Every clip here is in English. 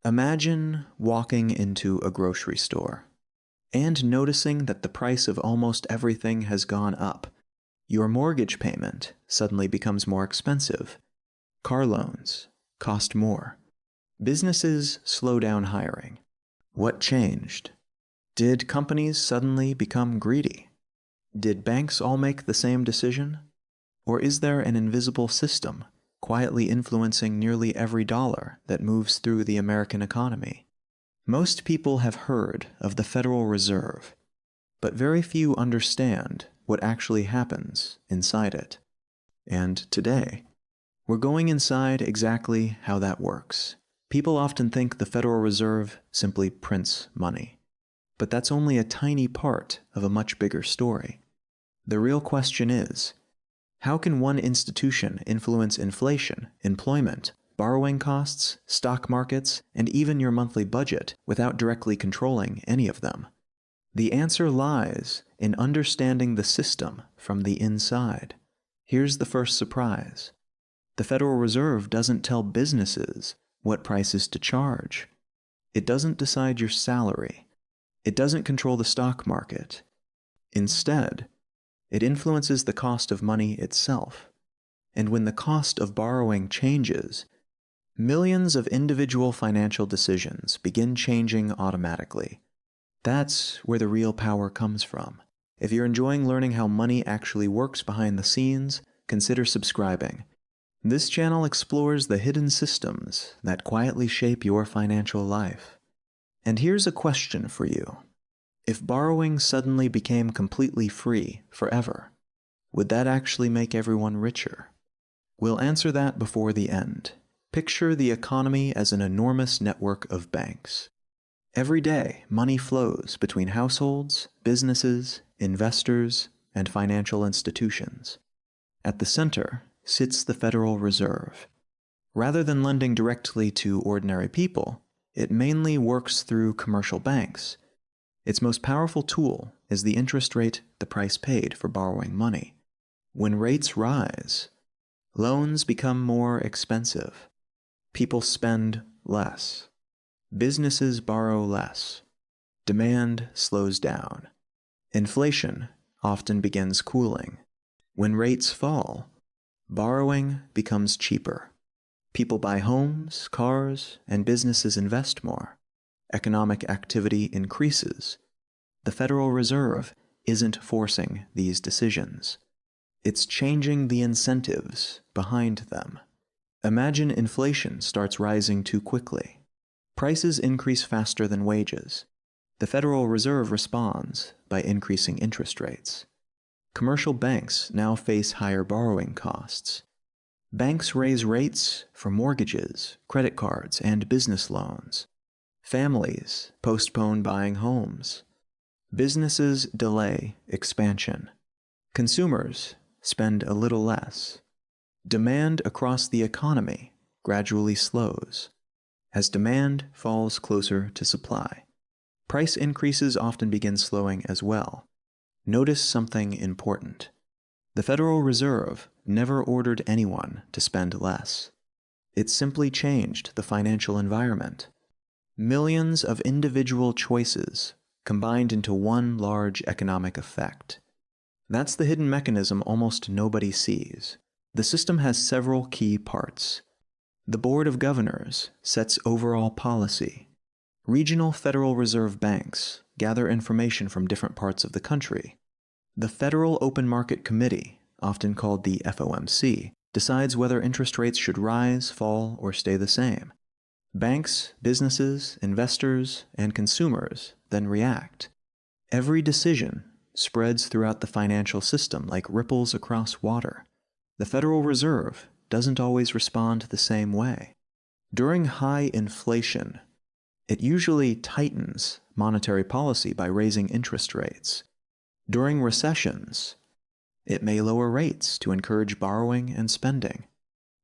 Imagine walking into a grocery store and noticing that the price of almost everything has gone up. Your mortgage payment suddenly becomes more expensive. Car loans cost more. Businesses slow down hiring. What changed? Did companies suddenly become greedy? Did banks all make the same decision? Or is there an invisible system quietly influencing nearly every dollar that moves through the American economy? Most people have heard of the Federal Reserve, but very few understand what actually happens inside it. And today, we're going inside exactly how that works. People often think the Federal Reserve simply prints money, but that's only a tiny part of a much bigger story. The real question is, how can one institution influence inflation, employment, borrowing costs, stock markets, and even your monthly budget without directly controlling any of them? The answer lies in understanding the system from the inside. Here's the first surprise. The Federal Reserve doesn't tell businesses what prices to charge. It doesn't decide your salary. It doesn't control the stock market. Instead, it influences the cost of money itself. And when the cost of borrowing changes, millions of individual financial decisions begin changing automatically. That's where the real power comes from. If you're enjoying learning how money actually works behind the scenes, consider subscribing. This channel explores the hidden systems that quietly shape your financial life. And here's a question for you. If borrowing suddenly became completely free forever, would that actually make everyone richer? We'll answer that before the end. Picture the economy as an enormous network of banks. Every day, money flows between households, businesses, investors, and financial institutions. At the center sits the Federal Reserve. Rather than lending directly to ordinary people, it mainly works through commercial banks. Its most powerful tool is the interest rate, the price paid for borrowing money. When rates rise, loans become more expensive. People spend less. Businesses borrow less. Demand slows down. Inflation often begins cooling. When rates fall, borrowing becomes cheaper. People buy homes, cars, and businesses invest more. Economic activity increases. The Federal Reserve isn't forcing these decisions. It's changing the incentives behind them. Imagine inflation starts rising too quickly. Prices increase faster than wages. The Federal Reserve responds by increasing interest rates. Commercial banks now face higher borrowing costs. Banks raise rates for mortgages, credit cards, and business loans. Families postpone buying homes. Businesses delay expansion. Consumers spend a little less. Demand across the economy gradually slows. As demand falls closer to supply, price increases often begin slowing as well. Notice something important. The Federal Reserve never ordered anyone to spend less. It simply changed the financial environment. Millions of individual choices combined into one large economic effect. That's the hidden mechanism almost nobody sees. The system has several key parts. The Board of Governors sets overall policy. Regional Federal Reserve banks gather information from different parts of the country. The Federal Open Market Committee, often called the FOMC, decides whether interest rates should rise, fall, or stay the same. Banks, businesses, investors, and consumers then react. Every decision spreads throughout the financial system like ripples across water. The Federal Reserve doesn't always respond the same way. During high inflation, it usually tightens monetary policy by raising interest rates. During recessions, it may lower rates to encourage borrowing and spending.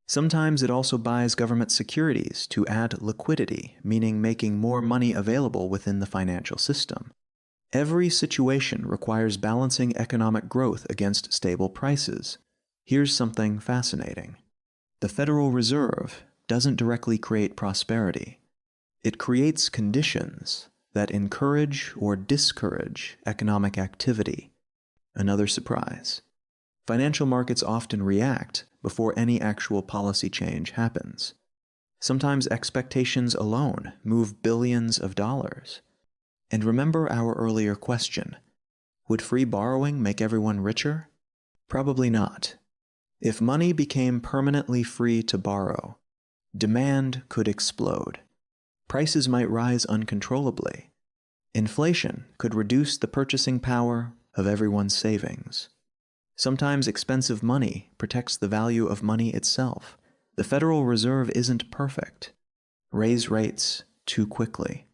Sometimes it also buys government securities to add liquidity, meaning making more money available within the financial system. Every situation requires balancing economic growth against stable prices. Here's something fascinating. The Federal Reserve doesn't directly create prosperity. It creates conditions that encourage or discourage economic activity. Another surprise. Financial markets often react before any actual policy change happens. Sometimes expectations alone move billions of dollars. And remember our earlier question. Would free borrowing make everyone richer? Probably not. If money became permanently free to borrow, demand could explode. Prices might rise uncontrollably. Inflation could reduce the purchasing power of everyone's savings. Sometimes expensive money protects the value of money itself. The Federal Reserve isn't perfect. Raise rates too quickly.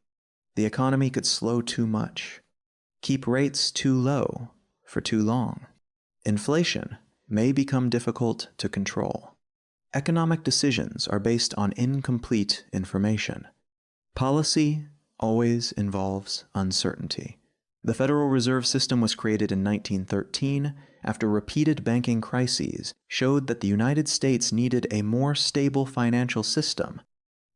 The economy could slow too much. Keep rates too low for too long. Inflation may become difficult to control. Economic decisions are based on incomplete information. Policy always involves uncertainty. The Federal Reserve System was created in 1913 after repeated banking crises showed that the United States needed a more stable financial system.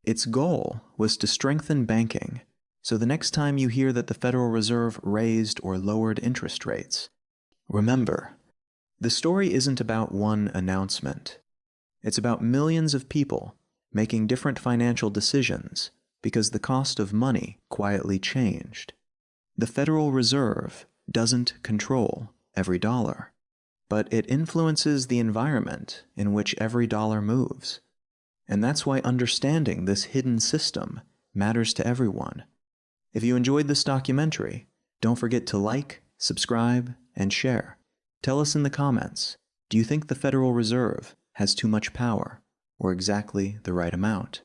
Its goal was to strengthen banking, so the next time you hear that the Federal Reserve raised or lowered interest rates, remember, the story isn't about one announcement. It's about millions of people making different financial decisions because the cost of money quietly changed. The Federal Reserve doesn't control every dollar, but it influences the environment in which every dollar moves. And that's why understanding this hidden system matters to everyone. If you enjoyed this documentary, don't forget to like, subscribe, and share. Tell us in the comments, do you think the Federal Reserve has too much power, or exactly the right amount?